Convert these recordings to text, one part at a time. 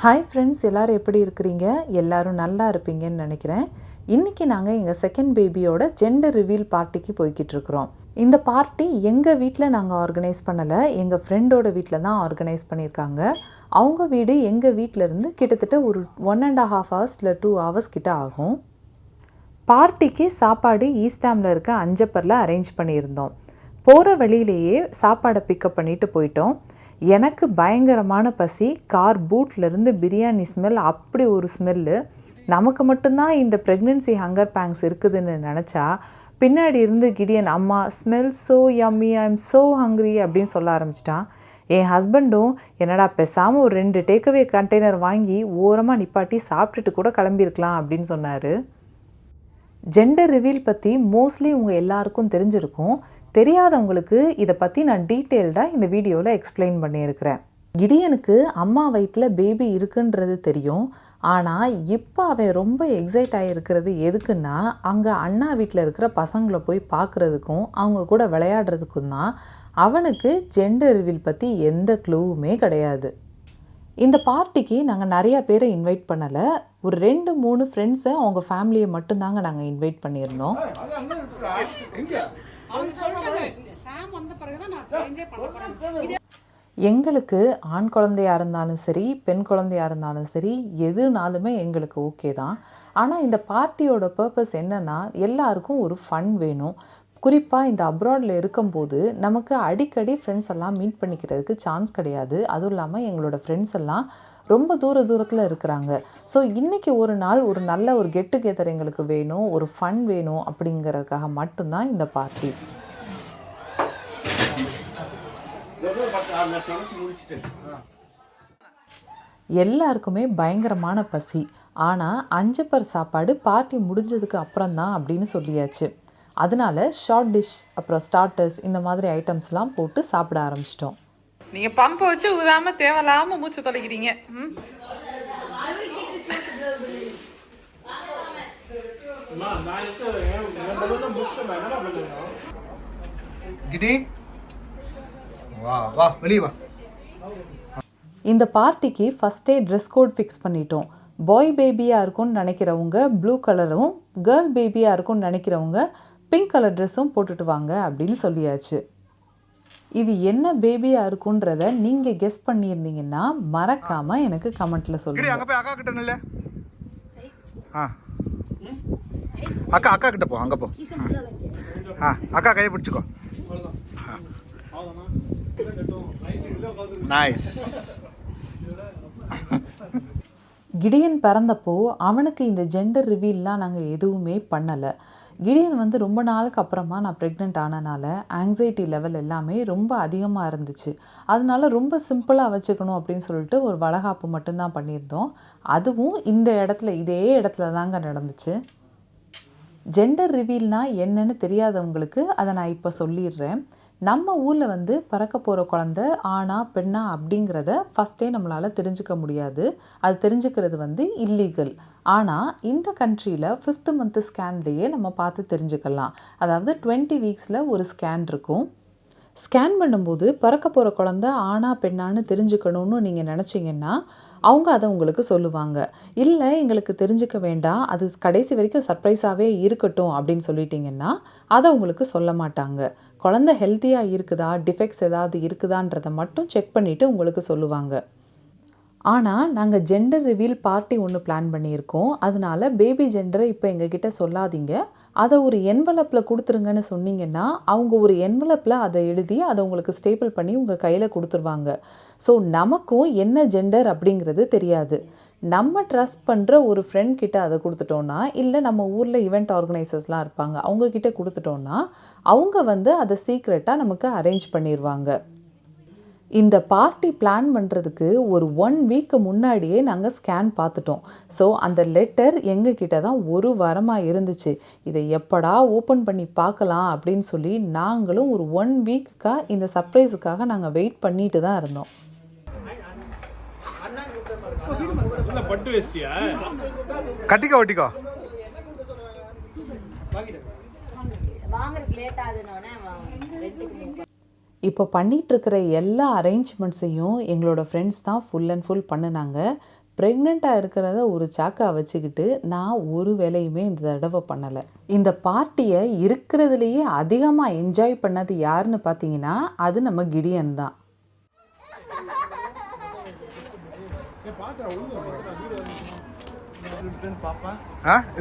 Hi friends, எல்லோரும் எப்படி இருக்கிறீங்க? எல்லோரும் நல்லா இருப்பீங்கன்னு நினைக்கிறேன். இன்றைக்கி நாங்கள் எங்கள் செகண்ட் பேபியோட ஜெண்டர் ரிவீல் பார்ட்டிக்கு போய்கிட்டு இருக்கிறோம். இந்த பார்ட்டி எங்கள் வீட்டில் நாங்கள் ஆர்கனைஸ் பண்ணலை, எங்கள் ஃப்ரெண்டோட வீட்டில் தான் ஆர்கனைஸ் பண்ணியிருக்காங்க. அவங்க வீடு எங்கள் வீட்டிலேருந்து கிட்டத்தட்ட ஒரு 1.5 hours இல்லை 2 hours கிட்ட ஆகும். பார்ட்டிக்கு சாப்பாடு ஈஸ்டாமில் இருக்க அஞ்சப்பரில் அரேஞ்ச் பண்ணியிருந்தோம். போகிற வழியிலேயே சாப்பாடை பிக்கப் பண்ணிட்டு போயிட்டோம். எனக்கு பயங்கரமான பசி. கார் பூட்லேருந்து பிரியாணி ஸ்மெல், அப்படி ஒரு ஸ்மெல்லு. நமக்கு மட்டும்தான் இந்த ப்ரெக்னென்சி ஹங்கர் பேங்ஸ் இருக்குதுன்னு நினச்சா பின்னாடி இருந்து கிடியன், அம்மா smell so yummy, I am so hungry அப்படின்னு சொல்ல ஆரம்பிச்சிட்டான். என் ஹஸ்பண்டும் என்னடா பேசாமல் ஒரு 2 டேக்அவே கண்டெய்னர் வாங்கி ஓரமாக நிப்பாட்டி சாப்பிட்டுட்டு கூட கிளம்பியிருக்கலாம் அப்படின்னு சொன்னார். ஜெண்டர் ரிவீல் பற்றி மோஸ்ட்லி உங்கள் எல்லாருக்கும் தெரிஞ்சிருக்கும். தெரியாதவங்களுக்கு இதை பற்றி நான் டீட்டெயில்டாக இந்த வீடியோவில் எக்ஸ்பிளைன் பண்ணியிருக்கிறேன். கிடியனுக்கு அம்மா வயிற்றில் பேபி இருக்குன்றது தெரியும். ஆனால் இப்போ அவன் ரொம்ப எக்ஸைட் ஆகிருக்கிறது எதுக்குன்னா, அங்கே அண்ணா வீட்டில் இருக்கிற பசங்களை போய் பார்க்குறதுக்கும் அவங்க கூட விளையாடுறதுக்கும் தான். அவனுக்கு ஜெண்டர் ரிவீல் பற்றி எந்த க்ளூவுமே கிடையாது. இந்த பார்ட்டிக்கு நாங்கள் நிறையா பேரை இன்வைட் பண்ணலை. ஒரு 2-3 ஃப்ரெண்ட்ஸை, அவங்க ஃபேமிலியை மட்டும்தாங்க நாங்கள் இன்வைட் பண்ணியிருந்தோம். எங்களுக்கு ஆண் குழந்தையாக இருந்தாலும் சரி, பெண் குழந்தையாக இருந்தாலும் சரி, எதுனாலுமே எங்களுக்கு ஓகே தான். ஆனால் இந்த பார்ட்டியோட பர்பஸ் என்னென்னா, எல்லாருக்கும் ஒரு ஃபன் வேணும். குறிப்பாக இந்த அப்ராடில் இருக்கும்போது நமக்கு அடிக்கடி ஃப்ரெண்ட்ஸ் எல்லாம் மீட் பண்ணிக்கிறதுக்கு சான்ஸ் கிடையாது. அதுவும் இல்லாமல் எங்களோட ஃப்ரெண்ட்ஸ் எல்லாம் ரொம்ப தூரத்தில் இருக்கிறாங்க. ஸோ இன்றைக்கி ஒரு நாள் ஒரு நல்ல ஒரு கெட் டுகெதர் எங்களுக்கு வேணும், ஒரு ஃபன் வேணும் அப்படிங்கிறதுக்காக மட்டும்தான் இந்த பார்ட்டி. எல்லாருக்குமே பயங்கரமான பசி. ஆனால் அஞ்சப்பர் சாப்பாடு பார்ட்டி முடிஞ்சதுக்கு அப்புறம் தான் அப்படின்னு சொல்லியாச்சு. அதனால ஷார்ட் டிஷ், அப்புறம் ஸ்டார்டர்ஸ், இந்த மாதிரி ஐட்டம்ஸ்லாம் போட்டு சாப்பிட ஆரம்பிச்சிட்டோம். நீங்கள் பம்பை வச்சு ஊதாம தேவையில்லாமல் மூச்சு தொலைக்கிறீங்க. இந்த பார்ட்டிக்கு ஃபஸ்ட்டே ட்ரெஸ் கோட் ஃபிக்ஸ் பண்ணிட்டோம். பாய் பேபியாக இருக்கும்னு நினைக்கிறவங்க ப்ளூ கலரும், கேர்ள் பேபியாக இருக்கும்னு நினைக்கிறவங்க பிங்க் கலர் ட்ரெஸ்ஸும் போட்டுட்டு வாங்க அப்படின்னு சொல்லியாச்சு. இது என்ன பேபியாக இருக்குன்றத நீங்கள் கெஸ் பண்ணியிருந்தீங்கன்னா மறக்காமல் எனக்கு கமெண்ட்டில் சொல்லுங்கள். அங்கே போய் அக்கா கிட்ட நில்ல. அக்கா கிட்ட போ, அங்கே போ. அக்கா கையை பிடிச்சிக்கோ. நைஸ். கிடியன் பிறந்தப்போ அவனுக்கு இந்த ஜெண்டர் ரிவீல்லாம் நாங்கள் எதுவுமே பண்ணலை. கிடியன் ரொம்ப நாளுக்கு அப்புறமா நான் ப்ரெக்னென்ட் ஆனனால ஆங்ஸைட்டி லெவல் எல்லாமே ரொம்ப அதிகமாக இருந்துச்சு. அதனால ரொம்ப சிம்பிளாக வச்சுக்கணும் அப்படின்னு சொல்லிட்டு ஒரு வளகாப்பு மட்டும்தான் பண்ணியிருந்தோம். அதுவும் இந்த இடத்துல, இதே இடத்துல தாங்க நடந்துச்சு. ஜெண்டர் ரிவீல்னால் என்னன்னு தெரியாதவங்களுக்கு அதை நான் இப்போ சொல்லிடுறேன். நம்ம ஊரில் பிறக்க போகிற குழந்த ஆணா பெண்ணா அப்படிங்கிறத ஃபஸ்ட்டே நம்மளால் தெரிஞ்சுக்க முடியாது. அது தெரிஞ்சுக்கிறது இல்லீகல். ஆனால் இந்த கண்ட்ரியில் 5th month ஸ்கேன்லேயே நம்ம பார்த்து தெரிஞ்சுக்கலாம். அதாவது 20 weeksல ஒரு ஸ்கேன் இருக்கும். ஸ்கேன் பண்ணும்போது பிறக்க போகிற குழந்த ஆணா பெண்ணான்னு தெரிஞ்சுக்கணும்னு நீங்கள் நினச்சிங்கன்னா அவங்க அதை உங்களுக்கு சொல்லுவாங்க. இல்லை எங்களுக்கு தெரிஞ்சுக்க வேண்டாம், அது கடைசி வரைக்கும் சர்ப்ரைஸாகவே இருக்கட்டும் அப்படின்னு சொல்லிட்டிங்கன்னா அதை உங்களுக்கு சொல்ல மாட்டாங்க. குழந்த ஹெல்த்தியாக இருக்குதா, டிஃபெக்ட்ஸ் ஏதாவது இருக்குதான்றதை மட்டும் செக் பண்ணிவிட்டு உங்களுக்கு சொல்லுவாங்க. ஆனால் நாங்கள் ஜெண்டர் ரிவீல் பார்ட்டி ஒன்று பிளான் பண்ணியிருக்கோம். அதனால பேபி ஜெண்டரை இப்போ எங்ககிட்ட சொல்லாதீங்க, அதை ஒரு என்வலப்பில் கொடுத்துருங்கன்னு சொன்னீங்கன்னா அவங்க ஒரு என்வலப்பில் அதை எழுதி அதை உங்களுக்கு ஸ்டேபிள் பண்ணி உங்கள் கையில் கொடுத்துருவாங்க. ஸோ நமக்கும் என்ன ஜெண்டர் அப்படிங்கிறது தெரியாது. நம்ம ட்ரஸ்ட் பண்ணுற ஒரு ஃப்ரெண்ட் கிட்ட அதை கொடுத்துட்டோன்னா, இல்லை நம்ம ஊரில் ஈவெண்ட் ஆர்கனைசர்ஸ்லாம் இருப்பாங்க, அவங்கக்கிட்ட கொடுத்துட்டோன்னா அவங்க அதை சீக்ரெட்டாக நமக்கு அரேஞ்ச் பண்ணிடுவாங்க. இந்த பார்ட்டி பிளான் பண்ணுறதுக்கு ஒரு 1 week முன்னாடியே நாங்கள் ஸ்கேன் பார்த்துட்டோம். ஸோ அந்த லெட்டர் எங்ககிட்ட தான் ஒரு வாரமாக இருந்துச்சு. இதை எப்படா ஓப்பன் பண்ணி பார்க்கலாம் அப்படின்னு சொல்லி நாங்களும் ஒரு 1 weekக்காக இந்த சர்ப்ரைஸுக்காக நாங்கள் வெயிட் பண்ணிட்டு தான் இருந்தோம். கட்டிக்கோ ஒட்டிக்கோ. இப்போ பண்ணிகிட்ருக்கிற எல்லா அரேஞ்ச்மெண்ட்ஸையும் எங்களோட ஃப்ரெண்ட்ஸ் தான் ஃபுல் அண்ட் ஃபுல் பண்ணினாங்க. ப்ரெக்னெண்ட்டாக இருக்கிறத ஒரு சாக்கா வச்சுக்கிட்டு நான் ஒரு வேலையுமே இந்த தடவை பண்ணலை. இந்த பார்ட்டியை இருக்கிறதுலையே அதிகமாக என்ஜாய் பண்ணது யாருன்னு பார்த்தீங்கன்னா அது நம்ம கிடியன் தான்.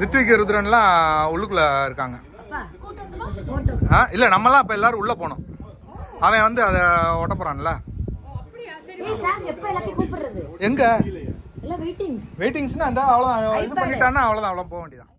ரித்விக் ருத்ரன்லாம் உள்ளுக்குள்ள இருக்காங்க. இல்லை நம்மலாம் இப்போ எல்லாரும் உள்ளே போனோம். அவன் வந்து அதை ஒட்ட போகிறான்ல. எங்க வெயிட்டிங்ஸ்னா அந்த அவ்வளோதான், இது பண்ணிட்டான்னா அவ்வளோதான், அவ்வளோ போக வேண்டியதான்.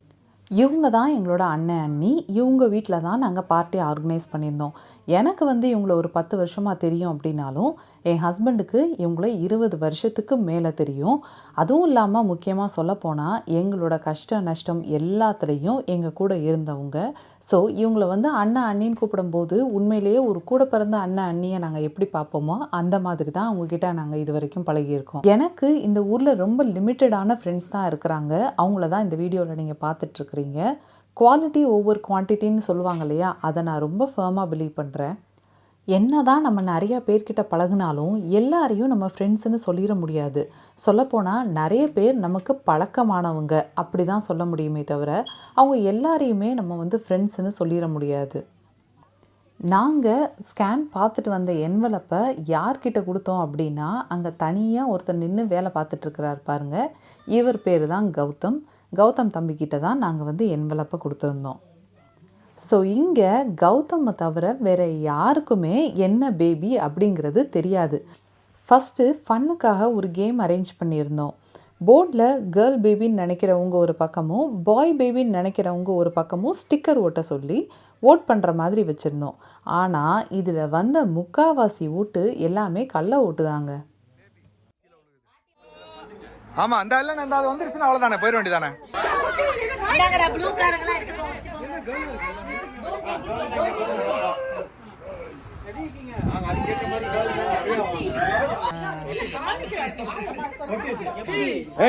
இவங்க தான் எங்களோட அண்ணன் அண்ணி. இவங்க வீட்டில் தான் நாங்கள் பார்ட்டி ஆர்கனைஸ் பண்ணியிருந்தோம். எனக்கு வந்து இவங்கள ஒரு 10 வருஷமாக தெரியும் அப்படின்னாலும் என் ஹஸ்பண்டுக்கு இவங்கள 20 வருஷத்துக்கு மேலே தெரியும். அதுவும் இல்லாமல் முக்கியமாக சொல்லப்போனால் எங்களோட கஷ்ட நஷ்டம் எல்லாத்துலேயும் எங்கள் கூட இருந்தவங்க. ஸோ இவங்கள வந்து அண்ணன் அண்ணின்னு கூப்பிடும்போது உண்மையிலேயே ஒரு கூட பிறந்த அண்ணன் அண்ணியை நாங்கள் எப்படி பார்ப்போமோ அந்த மாதிரி தான் அவங்கக்கிட்ட நாங்கள் இது வரைக்கும் பழகியிருக்கோம். எனக்கு இந்த ஊரில் ரொம்ப லிமிட்டடான ஃப்ரெண்ட்ஸ் தான் இருக்கிறாங்க. அவங்கள தான் இந்த வீடியோவில் நீங்கள் பார்த்துட்ருக்குறீங்க. குவாலிட்டி ஓவர் குவான்டிட்டின்னு சொல்லுவாங்க இல்லையா, அதை நான் ரொம்ப ஃபர்மாக பிலீவ் பண்ணுறேன். என்ன தான் நம்ம நிறையா பேர்கிட்ட பழகினாலும் எல்லாரையும் நம்ம ஃப்ரெண்ட்ஸுன்னு சொல்லிட முடியாது. சொல்லப்போனால் நிறைய பேர் நமக்கு பழக்கமானவங்க அப்படி தான் சொல்ல முடியுமே தவிர அவங்க எல்லாரையுமே நம்ம வந்து ஃப்ரெண்ட்ஸுன்னு சொல்லிட முடியாது. நாங்கள் ஸ்கேன் பார்த்துட்டு வந்த என்வலப்பை யார்கிட்ட கொடுத்தோம் அப்படின்னா அங்கே தனியாக ஒருத்தர் நின்று வேலை பார்த்துட்ருக்கிறார் பாருங்க, இவர் பேர் தான் கௌதம். கௌதம் தம்பிக்கிட்ட தான் நாங்கள் வந்து என்வலப்பை கொடுத்துருந்தோம். ஸோ இங்கே கௌதமை தவிர வேறு யாருக்குமே என்ன பேபி அப்படிங்கிறது தெரியாது. ஃபஸ்ட்டு ஃபன்னுக்காக ஒரு கேம் அரேஞ்ச் பண்ணியிருந்தோம். போர்டில் கேர்ள் பேபின்னு நினைக்கிறவங்க ஒரு பக்கமும் பாய் பேபின்னு நினைக்கிறவங்க ஒரு பக்கமும் ஸ்டிக்கர் ஓட்ட சொல்லி ஓட் பண்ணுற மாதிரி வச்சுருந்தோம். ஆனால் இதில் வந்த முக்காவாசி ஓட்டு எல்லாமே கள்ள ஓட்டு தாங்க. ஆமாம், அந்த இல்லை அந்த அது வந்துருச்சுன்னா அவ்வளோதானே, போயிட வேண்டியதானே.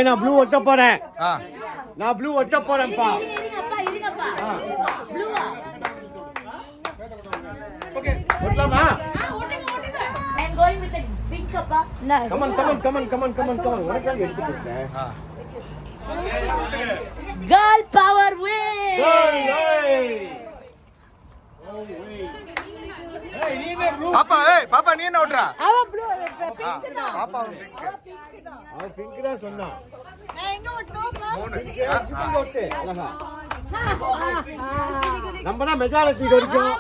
நான் ப்ளூ ஒட்ட போறேன். நான் ப்ளூ ஒட்ட போறேன்ப்பா. Okay, ஒட்டலாமா? I'm going with the big kappa. Come on. உனக்கு எடுத்து கொடுத்தேன். Girl power win. பாப்பா நீ என்ன ஓட்டுறா? அவன் ப்ளூ பிங்க் தான். பாப்பா அவன் பிங்க் தான் சொன்னான். நான் எங்க ஓட்டணும்ப்பா? பிங்க் ஓட்டு அழகா. நம்ம தான் மெஜாரிட்டி வரைக்கும்.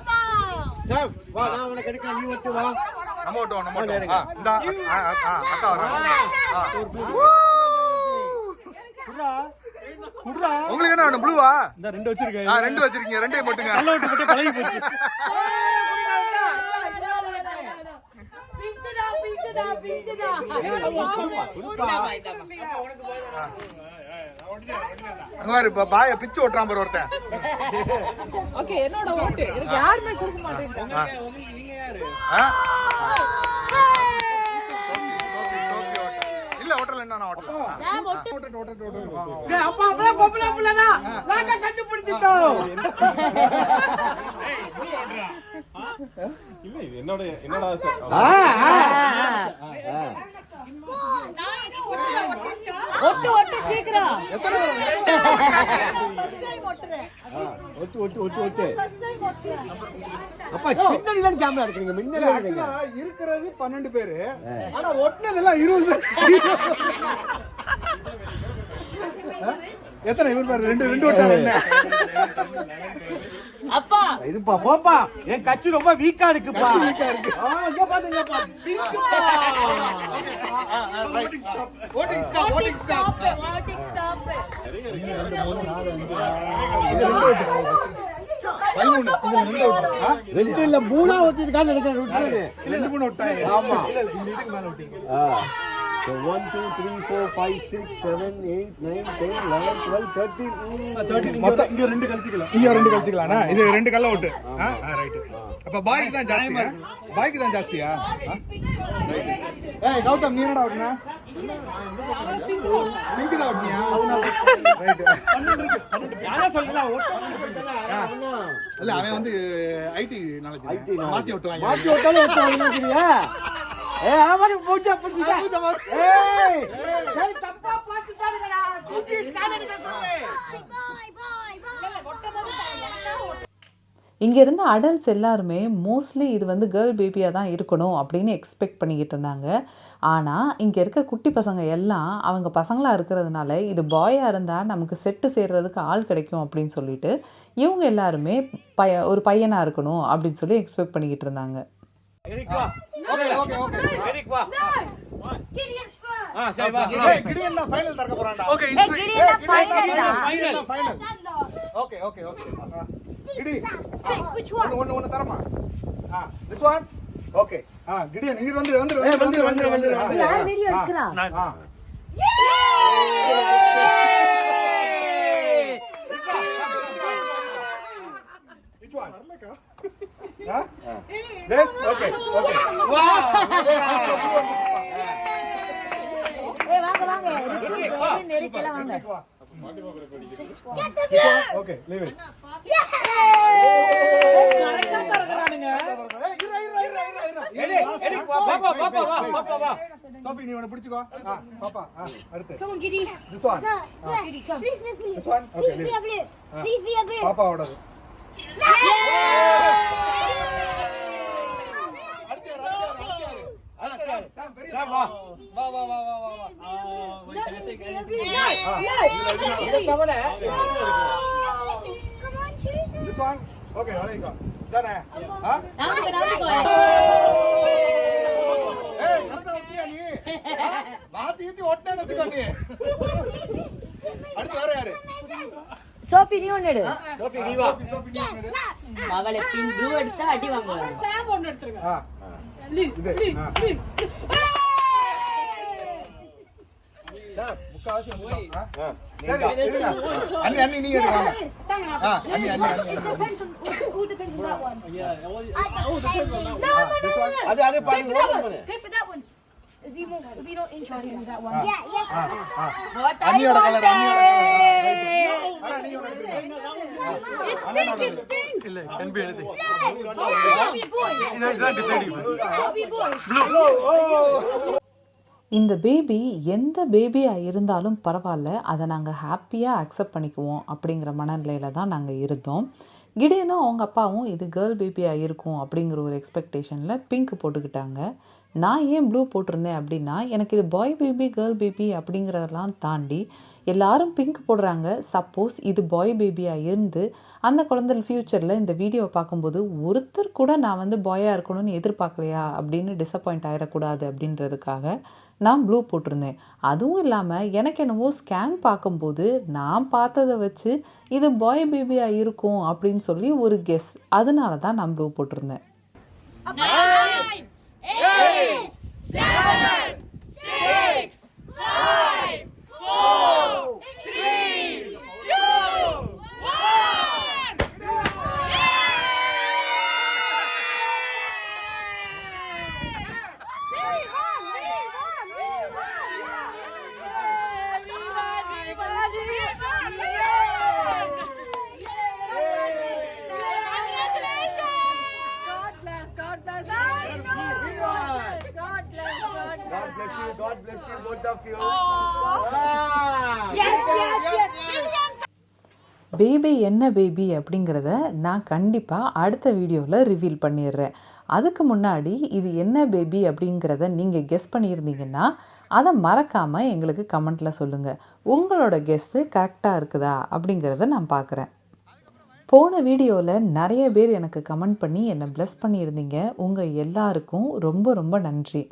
சார் வா, நான் உனக்கு எடுக்கிறேன், நீ ஓட்டு வா. நம்ம ஓட்டுவோம். இந்த அக்கா உங்களுக்கு என்ன வேணும்? ப்ளூவா? இந்த ரெண்டு வச்சிருக்கேன். ரெண்டு வச்சிருக்கீங்க, ரெண்டையும் போட்டுங்க. நல்ல ஓட்டு போட்டு பழகி போச்சு. அங்க பாரு, இப்ப பாய பிச்சு ஓட்டுறான் பாரு ஒருத்தன். ஓகே, என்னோட ஓட்டு எனக்கு யாருமே கொடுக்க மாட்டேங்கிறாங்க. இல்ல ஓட்டல, என்ன நான் ஓட்டல. அப்பா அப்பா பொம்பளை புள்ளனா நாங்க கண்டுபிடிச்சிட்டோம். இல்ல இது என்னோட ஆசை. ஒட்டு சீக்கிரம். எத்தனை வரும்? ஃபர்ஸ்ட் டைம் ஓட்டுறேன். ஒட்டு அப்பா பின்னாடி தான் கேமரா எடுக்கிறீங்க, முன்னாடி எடுக்கிறீங்க. இருக்கிறது 12 பேரு, ஆனா ஒட்டுனதெல்லாம் 20 பேர். எத்தனை இவர் பாரு, ரெண்டு ஓட்டாரு. என்ன அப்பா இருப்பா போப்பா, என் கட்சி ரொம்ப வீக்கா இருக்குப்பா. வீக்கா இருக்கு. இங்க பாத்தீங்கப்பா, பிங்க்ப்பா. Voting stop. ரெண்டு இல்ல மூணா ஓட்டிருக்கான்னு நினைக்கிறேன். 2-3 ஓட்டாங்க. ஆமா. இந்த இதுக்கு மேல ஓட்டிங்க. 1 2 3 4 5 6 7 8 9 10 11 12 13 மொத்தம் இங்க 2 கழிச்சுக்கலாம். இங்க 2 கழிச்சுக்கலாம்னா இது 2 கல்ல ஓட்டு. ரைட். அப்ப பாய்க்கு தான் ஜாஸ்தியா? பாய்க்கு தான் ஜாஸ்தியா? ஏய் கௌதம், நீ என்னடா ஓட்டுனா? பிங்க் தான் ஓட்டுனியா? ரைட். 12 யாரா சொல்லலாம் ஓட்டு. இல்ல அவன் வந்து ஐடி நாலேஜ் மாத்தி ஓட்டுவாங்க. மாத்தி ஓட்டாலும் ஓட்டுவாங்க. ஏய் ஆமாடி பூஜா புடிச்சா. ஏய் தப்பா இங்கே இருந்த அடல்ட்ஸ் எல்லாருமே மோஸ்ட்லி இது வந்து கேர்ள் பேபியாக தான் இருக்கணும் அப்படின்னு எக்ஸ்பெக்ட் பண்ணிக்கிட்டு இருந்தாங்க. ஆனால் இங்கே இருக்க குட்டி பசங்க எல்லாம் அவங்க பசங்களாக இருக்கிறதுனால இது பாயாக இருந்தால் நமக்கு செட்டு சேர்றதுக்கு ஆள் கிடைக்கும் அப்படின்னு சொல்லிட்டு இவங்க எல்லாருமே ஒரு பையனாக இருக்கணும் அப்படின்னு சொல்லி எக்ஸ்பெக்ட் பண்ணிக்கிட்டு இருந்தாங்க. கிடியன் தான் ஃபைனல் தரக்க போறான்டா. Okay final. ஓகே கிடி ஒன்னு தரமா. this one. ஓகே கிடியன் இங்க வந்து யார் வீடியோ எடுக்கறா? which one? this okay. ஏய் வாங்க மேரி கேல வாங்க. okay leave it. கரெக்ட்டா தரகறானுங்க. வா சோபி நீ உன பிடிச்சுக்கோ. பாப்பா அடுத்து Come on Giddy. this one. Giddy come. this one okay Please be a bit. பாப்பா ஓடது. This one? Okay, வளைக்கோ. தானே? நாமக்கு ஏய், கரெக்ட்டா ஓட்டியா நீ? மாத்தி ஓட்டனே வெச்சுக்கோ நீ. அடுத்து வேற யாரு? சோஃபி நீ ஒன்னு எடு. சோபி நீ வா. அவளை பின் ப்ளூ எடுத்தா அடி வாங்குவா. சாம் ஒன்னு எடுத்துருங்க. இது. முக்காவாசி அண்ணி நீங்க எடுங்க. அண்ணி. Who depends on that one? அது பாடி open Go for that one. If you don't interested in that one. அண்ணியோட கலர் அண்ணா நீங்க எடுங்க. It's pink. இல்ல கன்பி எடுத்து Happy boy. இதுதான் டிசைடிங் Happy boy. இந்த பேபி எந்த பேபியாக இருந்தாலும் பரவாயில்ல, அதை நாங்கள் ஹாப்பியாக அக்செப்ட் பண்ணிக்குவோம் அப்படிங்கிற மனநிலையில் தான் நாங்கள் இருந்தோம். கிடியனும் அவங்க அப்பாவும் இது கேர்ள் பேபியாக இருக்கும் அப்படிங்கிற ஒரு எக்ஸ்பெக்டேஷனில் பிங்க் போட்டுக்கிட்டாங்க. நான் ஏன் ப்ளூ போட்டிருந்தேன் அப்படின்னா, எனக்கு இது பாய் பேபி கேர்ள் பேபி அப்படிங்கிறதெல்லாம் தாண்டி எல்லாரும் பிங்க் போடுறாங்க. சப்போஸ் இது பாய் பேபியாக இருந்து அந்த குழந்தை ஃப்யூச்சரில் இந்த வீடியோவை பார்க்கும்போது ஒருத்தர் கூட நான் வந்து பாயாக இருக்கணும்னு எதிர்பார்க்கலையா அப்படின்னு டிசப்பாயிண்ட் ஆகிடக்கூடாது அப்படின்றதுக்காக நான் ப்ளூ போட்டிருந்தேன். அதுவும் இல்லாமல் எனக்கு என்னவோ ஸ்கேன் பார்க்கும்போது நான் பார்த்ததை வச்சு இது பாய் பேபியாக இருக்கும் அப்படின்னு சொல்லி ஒரு கெஸ், அதனால தான் நான் ப்ளூ போட்டிருந்தேன். 9 8 7 6 5 4 3 2 1. God bless. I know. God bless. God bless you both of you. Yes. Baby என்ன பேபி அப்படிங்கிறத நான் கண்டிப்பாக அடுத்த வீடியோவில் ரிவீல் பண்ணிடுறேன். அதுக்கு முன்னாடி இது என்ன பேபி அப்படிங்கிறத நீங்கள் கெஸ் பண்ணியிருந்தீங்கன்னா அதை மறக்காமல் எங்களுக்கு கமெண்ட்டில் சொல்லுங்கள். உங்களோட கெஸ்ஸு கரெக்டாக இருக்குதா அப்படிங்கிறத நான் பார்க்குறேன். போன வீடியோவில் நிறைய பேர் எனக்கு கமெண்ட் பண்ணி என்னை ப்ளஸ் பண்ணியிருந்தீங்க. உங்கள் எல்லாருக்கும் ரொம்ப ரொம்ப நன்றி.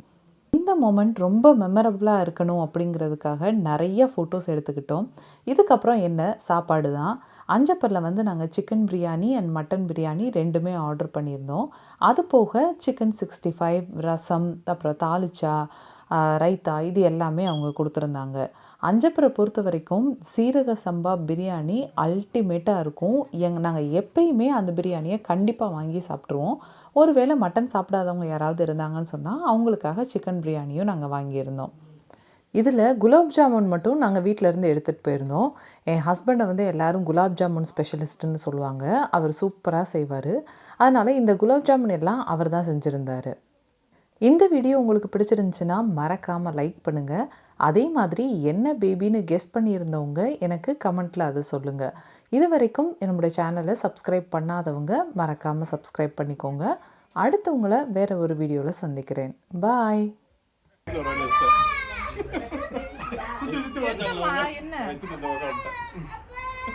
இந்த மொமெண்ட் ரொம்ப மெமரபுளாக இருக்கணும் அப்படிங்கிறதுக்காக நிறைய ஃபோட்டோஸ் எடுத்துக்கிட்டோம். இதுக்கப்புறம் என்ன சாப்பாடு தான். அஞ்சப்பரில் வந்து நாங்கள் chicken biryani and mutton biryani ரெண்டுமே ஆர்டர் பண்ணியிருந்தோம். அது போக சிக்கன் 65, ரசம், அப்புறம் தாளிச்சா, ரைத்தா, இது எல்லாமே அவங்க கொடுத்துருந்தாங்க. அஞ்சப்பரை பொறுத்த வரைக்கும் சீரக சம்பா பிரியாணி அல்டிமேட்டாக இருக்கும். நாங்கள் எப்பயுமே அந்த பிரியாணியை கண்டிப்பாக வாங்கி சாப்பிட்ருவோம். ஒருவேளை மட்டன் சாப்பிடாதவங்க யாராவது இருந்தாங்கன்னு சொன்னால் அவங்களுக்காக சிக்கன் பிரியாணியும் நாங்கள் வாங்கியிருந்தோம். இதில் குலாப் ஜாமுன் மட்டும் நாங்கள் வீட்டிலேருந்து எடுத்துகிட்டு போயிருந்தோம். என் ஹஸ்பண்டை வந்து எல்லோரும் குலாப் ஜாமுன் ஸ்பெஷலிஸ்ட்டுன்னு சொல்லுவாங்க. அவர் சூப்பராக செய்வார். அதனால் இந்த குலாப் ஜாமுன் எல்லாம் அவர் தான் செஞ்சுருந்தார். இந்த வீடியோ உங்களுக்கு பிடிச்சிருந்துச்சுன்னா மறக்காமல் லைக் பண்ணுங்கள். அதே மாதிரி என்ன பேபின்னு கெஸ் பண்ணியிருந்தவங்க எனக்கு கமெண்ட்டில் அதை சொல்லுங்கள். இது வரைக்கும் என்னுடைய சேனலை சப்ஸ்கிரைப் பண்ணாதவங்க மறக்காமல் சப்ஸ்கிரைப் பண்ணிக்கோங்க. அடுத்து உங்களை வேறு ஒரு வீடியோவில் சந்திக்கிறேன். பாய். என்ன